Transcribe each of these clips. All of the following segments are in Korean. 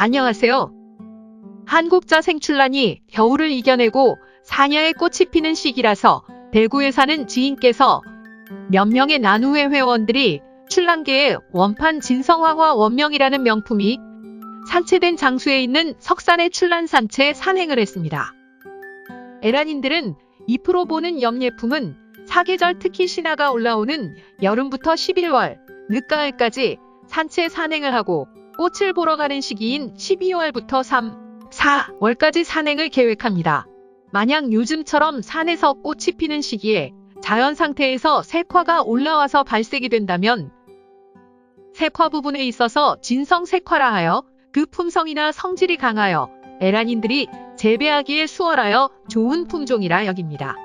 안녕하세요. 한국자 생출란이 겨울을 이겨내고 사냐에 꽃이 피는 시기라서 대구에 사는 지인께서 몇 명의 난우회 회원들이 출란계의 원판 진성황화 원명이라는 명품이 산채된 장수에 있는 석산의 출란 산채에 산행을 했습니다. 에란인들은 잎으로 보는 염예품은 사계절 특히 신화가 올라오는 여름부터 11월, 늦가을까지 산채 산행을 하고 꽃을 보러 가는 시기인 12월부터 3, 4월까지 산행을 계획합니다. 만약 요즘처럼 산에서 꽃이 피는 시기에 자연 상태에서 색화가 올라와서 발색이 된다면 색화 부분에 있어서 진성색화라 하여 그 품성이나 성질이 강하여 에란인들이 재배하기에 수월하여 좋은 품종이라 여깁니다.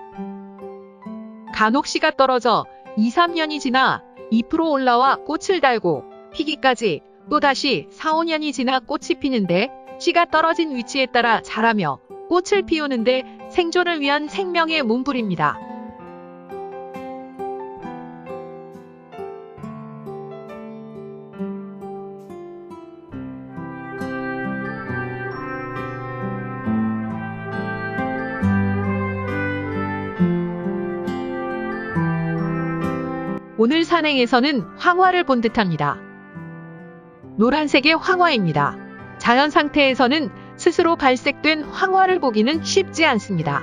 간혹 씨가 떨어져 2, 3년이 지나 잎으로 올라와 꽃을 달고 피기까지 또다시 4, 5년이 지나 꽃이 피는데 씨가 떨어진 위치에 따라 자라며 꽃을 피우는데 생존을 위한 생명의 몸부림입니다. 오늘 산행에서는 황화를 본 듯합니다. 노란색의 황화입니다. 자연 상태에서는 스스로 발색된 황화를 보기는 쉽지 않습니다.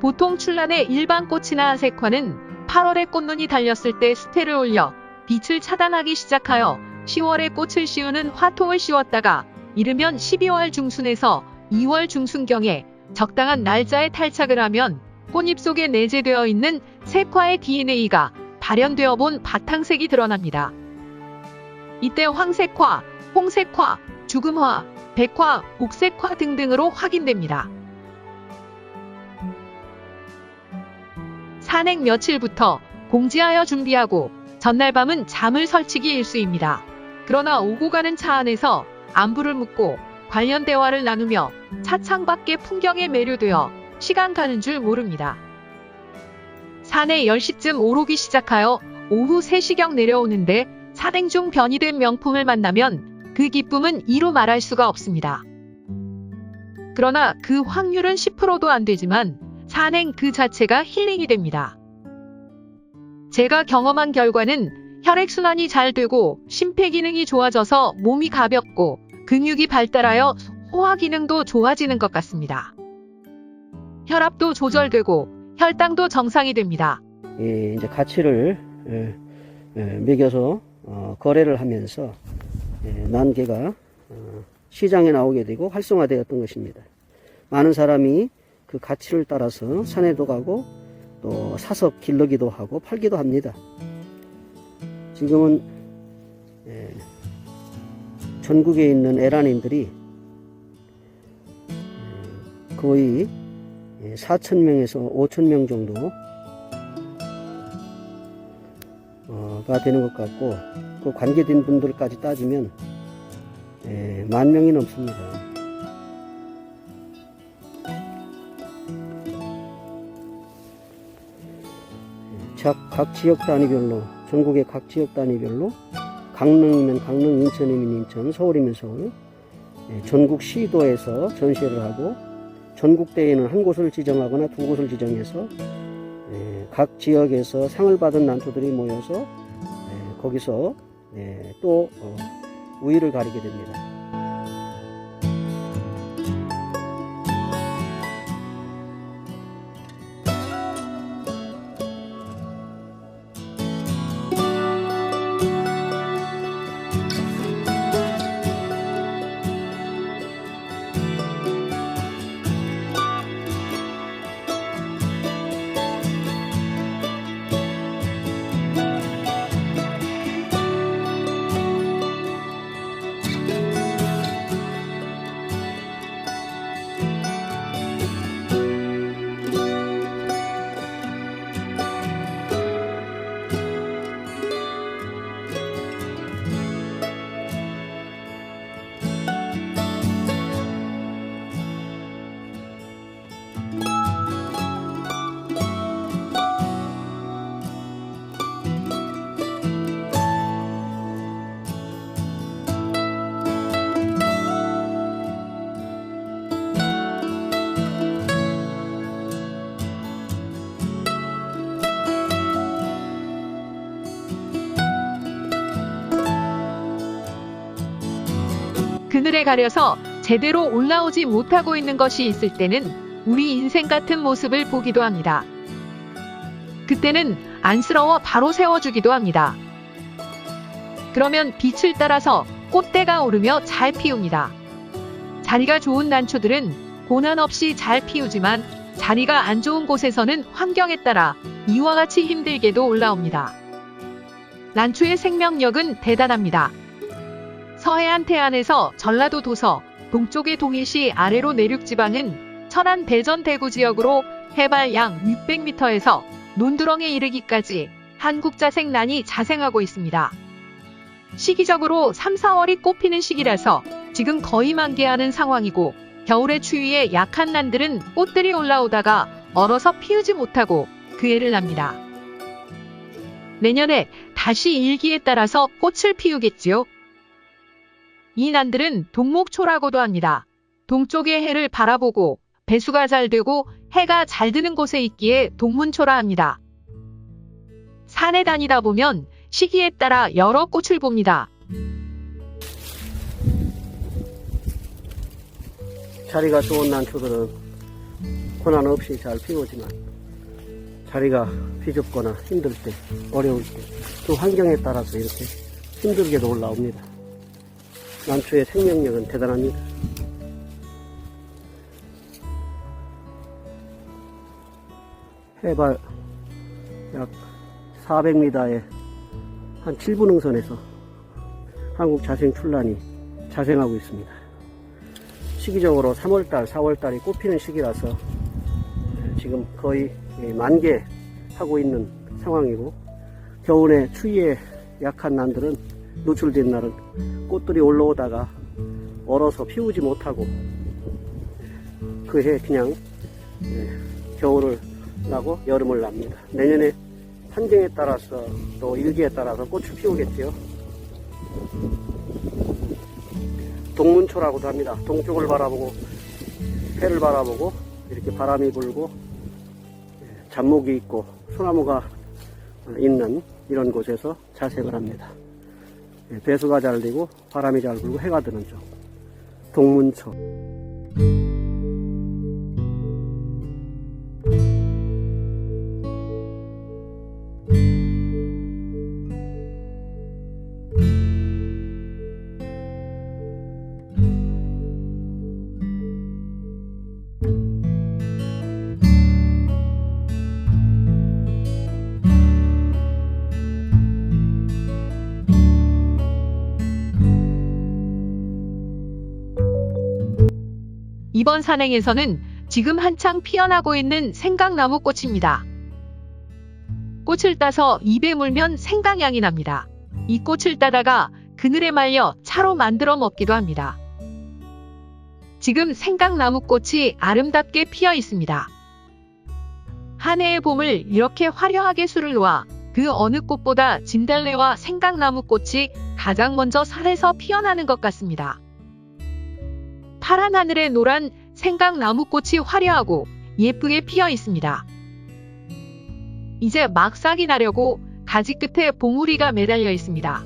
보통 출란의 일반 꽃이나 색화는 8월에 꽃눈이 달렸을 때 수태를 올려 빛을 차단하기 시작하여 10월에 꽃을 씌우는 화통을 씌웠다가 이르면 12월 중순에서 2월 중순경에 적당한 날짜에 탈착을 하면 꽃잎 속에 내재되어 있는 색화의 DNA가 발현되어 본 바탕색이 드러납니다. 이때 황색화, 홍색화, 죽음화, 백화, 옥색화 등등으로 확인됩니다. 산행 며칠부터 공지하여 준비하고 전날 밤은 잠을 설치기 일쑤입니다. 그러나 오고 가는 차 안에서 안부를 묻고 관련 대화를 나누며 차창 밖의 풍경에 매료되어 시간 가는 줄 모릅니다. 산에 10시쯤 오르기 시작하여 오후 3시경 내려오는데 산행 중 변이된 명품을 만나면 그 기쁨은 이루 말할 수가 없습니다. 그러나 그 확률은 10%도 안 되지만 산행 그 자체가 힐링이 됩니다. 제가 경험한 결과는 혈액순환이 잘 되고 심폐기능이 좋아져서 몸이 가볍고 근육이 발달하여 소화 기능도 좋아지는 것 같습니다. 혈압도 조절되고 혈당도 정상이 됩니다. 이제 가치를 매겨서 거래를 하면서 난개가 시장에 나오게 되고 활성화되었던 것입니다. 많은 사람이 그 가치를 따라서 산에도 가고 또 사서 길르기도 하고 팔기도 합니다. 지금은 전국에 있는 에란인들이 거의 4,000명에서 5,000명 정도가 되는 것 같고, 그 관계된 분들까지 따지면 10,000명이 넘습니다. 각 지역 단위별로, 전국의 각 지역 단위별로, 강릉이면 강릉, 인천이면 인천, 서울이면 서울, 전국 시도에서 전시회를 하고, 전국대회는 한 곳을 지정하거나 두 곳을 지정해서 각 지역에서 상을 받은 난초들이 모여서 거기서 또 우위를 가리게 됩니다. 그늘에 가려서 제대로 올라오지 못하고 있는 것이 있을 때는 우리 인생 같은 모습을 보기도 합니다. 그때는 안쓰러워 바로 세워주기도 합니다. 그러면 빛을 따라서 꽃대가 오르며 잘 피웁니다. 자리가 좋은 난초들은 고난 없이 잘 피우지만 자리가 안 좋은 곳에서는 환경에 따라 이와 같이 힘들게도 올라옵니다. 난초의 생명력은 대단합니다. 서해안 태안에서 전라도 도서, 동쪽의 동해시 아래로 내륙 지방은 천안 대전 대구 지역으로 해발 약 600m에서 논두렁에 이르기까지 한국자생 난이 자생하고 있습니다. 시기적으로 3, 4월이 꽃피는 시기라서 지금 거의 만개하는 상황이고 겨울의 추위에 약한 난들은 꽃들이 올라오다가 얼어서 피우지 못하고 그 애를 납니다. 내년에 다시 일기에 따라서 꽃을 피우겠지요. 이 난들은 동목초라고도 합니다. 동쪽의 해를 바라보고 배수가 잘 되고 해가 잘 드는 곳에 있기에 동문초라 합니다. 산에 다니다 보면 시기에 따라 여러 꽃을 봅니다. 자리가 좋은 난초들은 고난 없이 잘 피우지만 자리가 비좁거나 힘들 때, 어려울 때, 그 환경에 따라서 이렇게 힘들게도 올라옵니다. 난초의 생명력은 대단합니다. 해발 약 400m에 한 7분흥선에서 한국 자생 출란이 자생하고 있습니다. 시기적으로 3월달, 4월달이 꽃피는 시기라서 지금 거의 만개하고 있는 상황이고, 겨울에 추위에 약한 난들은 노출된 날은 꽃들이 올라오다가 얼어서 피우지 못하고 그 해 그냥 겨울을 나고 여름을 납니다. 내년에 환경에 따라서 또 일기에 따라서 꽃을 피우겠지요. 동문초라고도 합니다. 동쪽을 바라보고 해를 바라보고 이렇게 바람이 불고 잡목이 있고 소나무가 있는 이런 곳에서 자생을 합니다. 배수가 잘 되고 바람이 잘 불고 해가 드는 쪽, 동문초. 이번 산행에서는 지금 한창 피어나고 있는 생강나무 꽃입니다. 꽃을 따서 입에 물면 생강향이 납니다. 이 꽃을 따다가 그늘에 말려 차로 만들어 먹기도 합니다. 지금 생강나무 꽃이 아름답게 피어 있습니다. 한 해의 봄을 이렇게 화려하게 수를 놓아 그 어느 꽃보다 진달래와 생강나무 꽃이 가장 먼저 산에서 피어나는 것 같습니다. 파란 하늘에 노란 생강나무꽃이 화려하고 예쁘게 피어 있습니다. 이제 막 싹이 나려고 가지 끝에 봉우리가 매달려 있습니다.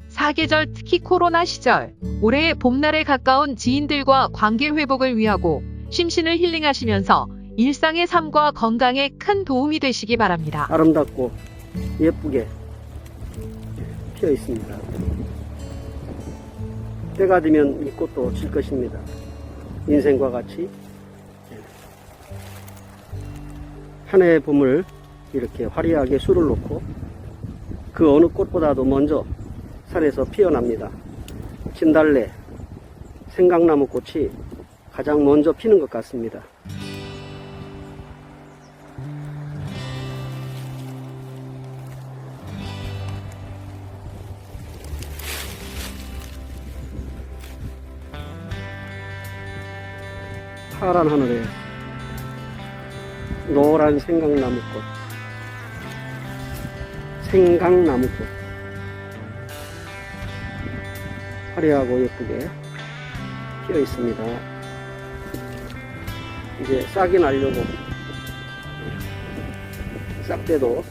사계절, 특히 코로나 시절, 올해의 봄날에 가까운 지인들과 관계 회복을 위하고 심신을 힐링하시면서 일상의 삶과 건강에 큰 도움이 되시기 바랍니다. 아름답고 예쁘게 피어 있습니다. 때가 되면 이 꽃도 질 것입니다. 인생과 같이 한 해의 봄을 이렇게 화려하게 수를 놓고 그 어느 꽃보다도 먼저 산에서 피어납니다. 진달래, 생강나무 꽃이 가장 먼저 피는 것 같습니다. 파란 하늘에 노란 생강나무꽃, 생강나무꽃 화려하고 예쁘게 피어 있습니다. 이제 싹이 나려고 싹대도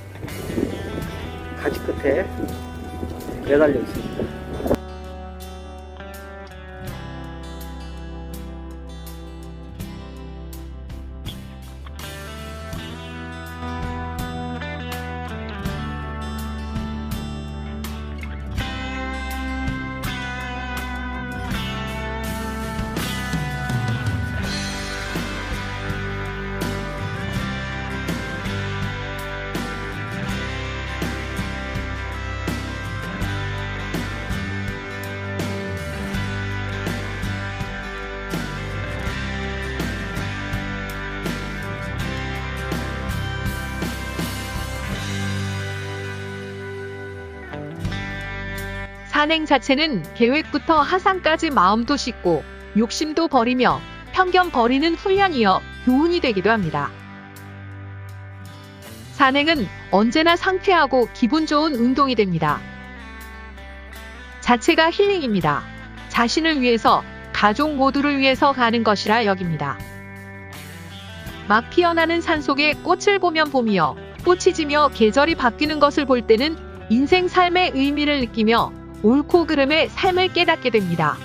가지 끝에 매달려 있습니다. 산행 자체는 계획부터 하상까지 마음도 씻고 욕심도 버리며 편견 버리는 훈련이어 교훈이 되기도 합니다. 산행은 언제나 상쾌하고 기분 좋은 운동이 됩니다. 자체가 힐링입니다. 자신을 위해서, 가족 모두를 위해서 가는 것이라 여깁니다. 막 피어나는 산속의 꽃을 보면 봄이여, 꽃이 지며 계절이 바뀌는 것을 볼 때는 인생 삶의 의미를 느끼며 옳고 그름의 삶을 깨닫게 됩니다.